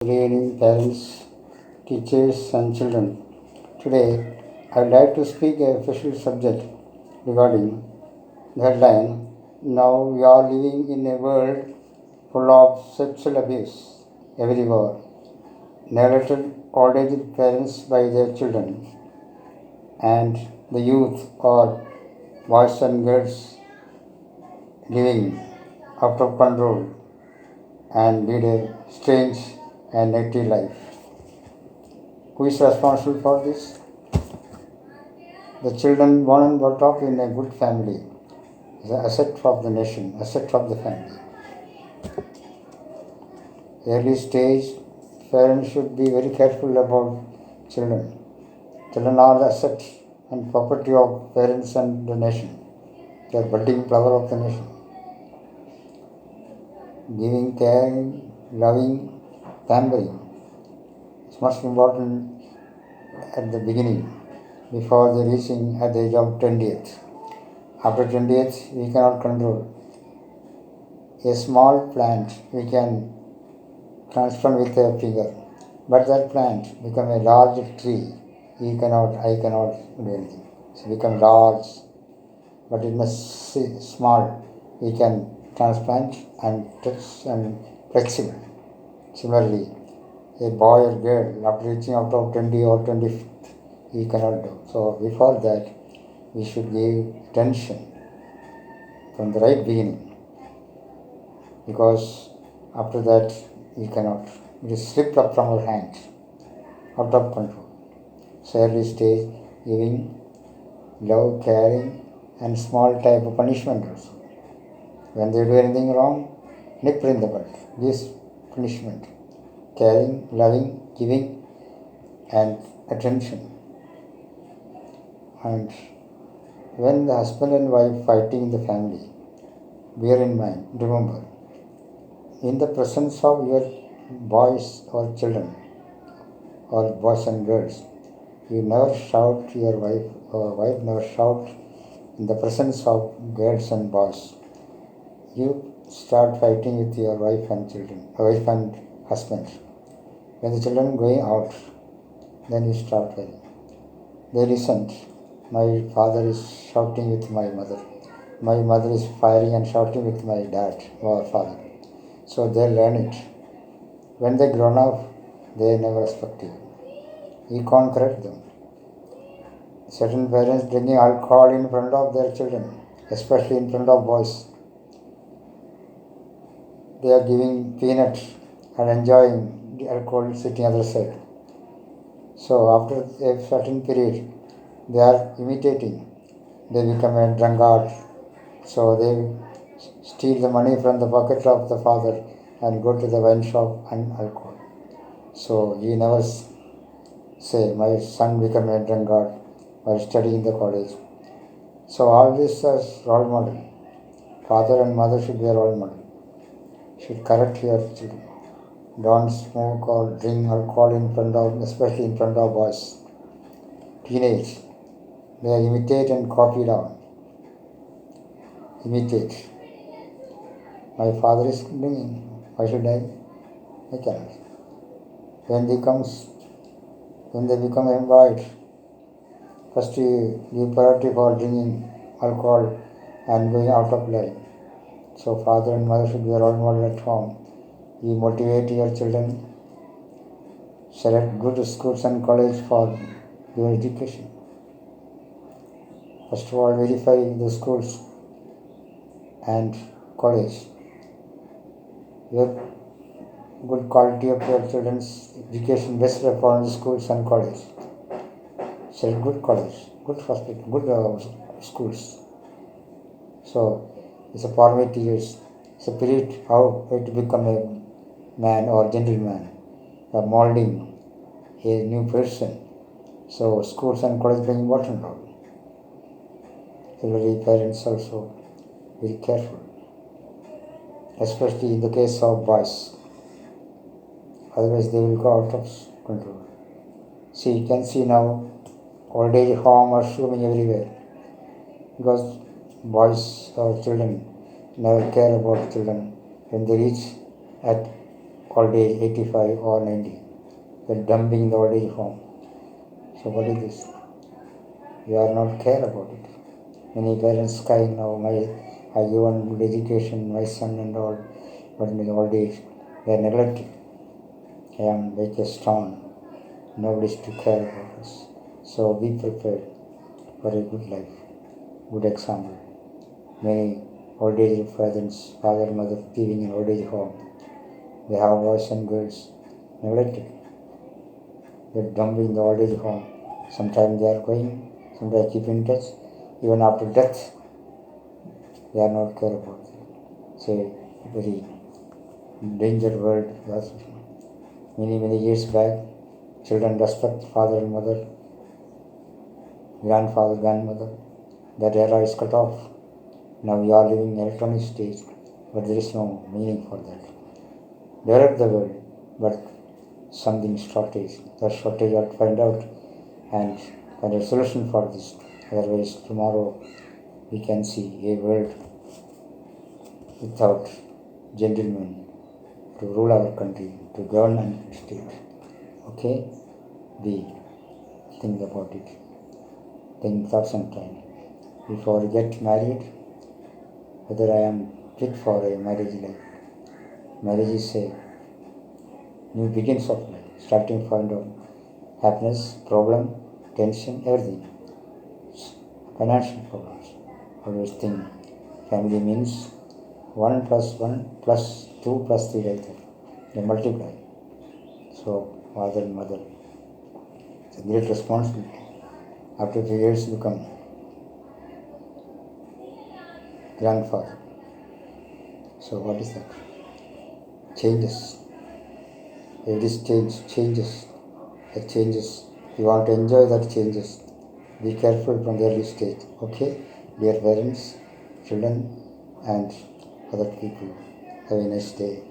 Good evening, parents, teachers, and children. Today, I would like to speak a special subject regarding the headline. Now we are living in a world full of sexual abuse everywhere, narrated old-aged parents by their children, and the youth or boys and girls living out of control and lead a strange and negative life. Who is responsible for this? The children born and brought up in a good family is an asset of the nation, asset of the family. Early stage, parents should be very careful about children. Children are the asset and property of parents and the nation. They are budding flower of the nation. Giving, caring, loving, pampering is most important at the beginning, before they reaching at the age of 20th. After 20th, we cannot control. A small plant we can transplant with a finger, but that plant become a large tree. I cannot do anything. It's become large, but it must be small. We can transplant and touch and flexible. Similarly, a boy or girl after reaching out of 20 or 25th, he cannot do. So before that, we should give attention from the right beginning, because after that we cannot. It is slipped up from our hands, out of control. So early stage, giving love, caring, and small type of punishment also. When they do anything wrong, nip in the bud. This punishment, caring, loving, giving, and attention. And when the husband and wife fighting in the family, bear in mind, remember, in the presence of your boys or children, or boys and girls, you never shout your wife, or wife never shout in the presence of girls and boys. You start fighting with your wife and children, wife and husband. When the children going out, then you start fighting. They listen. My father is shouting with my mother. My mother is firing and shouting with my dad or father. So they learn it. When they grown up, they never respect you. You can't correct them. Certain parents drinking alcohol in front of their children, especially in front of boys. They are giving peanuts and enjoying the alcohol sitting other side. So after a certain period, they are imitating. They become a drunkard. So they steal the money from the pocket of the father and go to the wine shop and alcohol. So he never say, my son become a drunkard while studying in the college. So all this as role model. Father and mother should be a role model. Should correct your children. Don't smoke or drink alcohol in front of, especially in front of boys. Teenage. They imitate and copy down. Imitate. My father is doing. Why should I? I cannot. When they become employed, first you give priority for drinking alcohol and going out of line. So father and mother should be a role model at home. You motivate your children. Select good schools and college for your education. First of all, verify the schools and college. Your good quality of your children's education based upon the schools and college. Select good college, good hospital, good schools. So it's a formative years. It's a period how to become a man or gentleman, molding a new person. So schools and college play important role. Similarly, parents also very careful, especially in the case of boys. Otherwise, they will go out of control. See, you can see now old age home are swimming everywhere, because boys or children never care about children. When they reach at old age 85 or 90. They're dumping the old age home. So what is this? We are not care about it. Many parents crying now, I given good education, my son and all, but in the old age, they are neglected. I am like a stone. Nobody is to care about us. So be prepared for a good life, good example. Many old age parents, father, mother living in old age home. They have boys and girls neglected. They are dumping the old age home. Sometimes they are going, sometimes keep in touch. Even after death, they are not care about it. It's a very danger world. Many years back, children respect father and mother, grandfather, grandmother. That era is cut off. Now we are living in electronic stage, but there is no meaning for that. Develop the world, but something shortage. That shortage you have to find out and find a solution for this. Otherwise, tomorrow we can see a world without gentlemen to rule our country, to govern and state. Okay? Be think about it. Think without some time. Before I get married, whether I am fit for a marriage life. Marriage is a new beginnings of life, starting point of happiness, problem, tension, everything. Financial problems. Always think family means 1 plus 1 plus 2 plus 3 like that. They multiply. So father and mother. It's a great responsibility. After 3 years become grandfather. So what is that? Changes. It is changes. That changes. You want to enjoy that changes. Be careful from the early stage. Okay? Dear parents, children and other people. Have a nice day.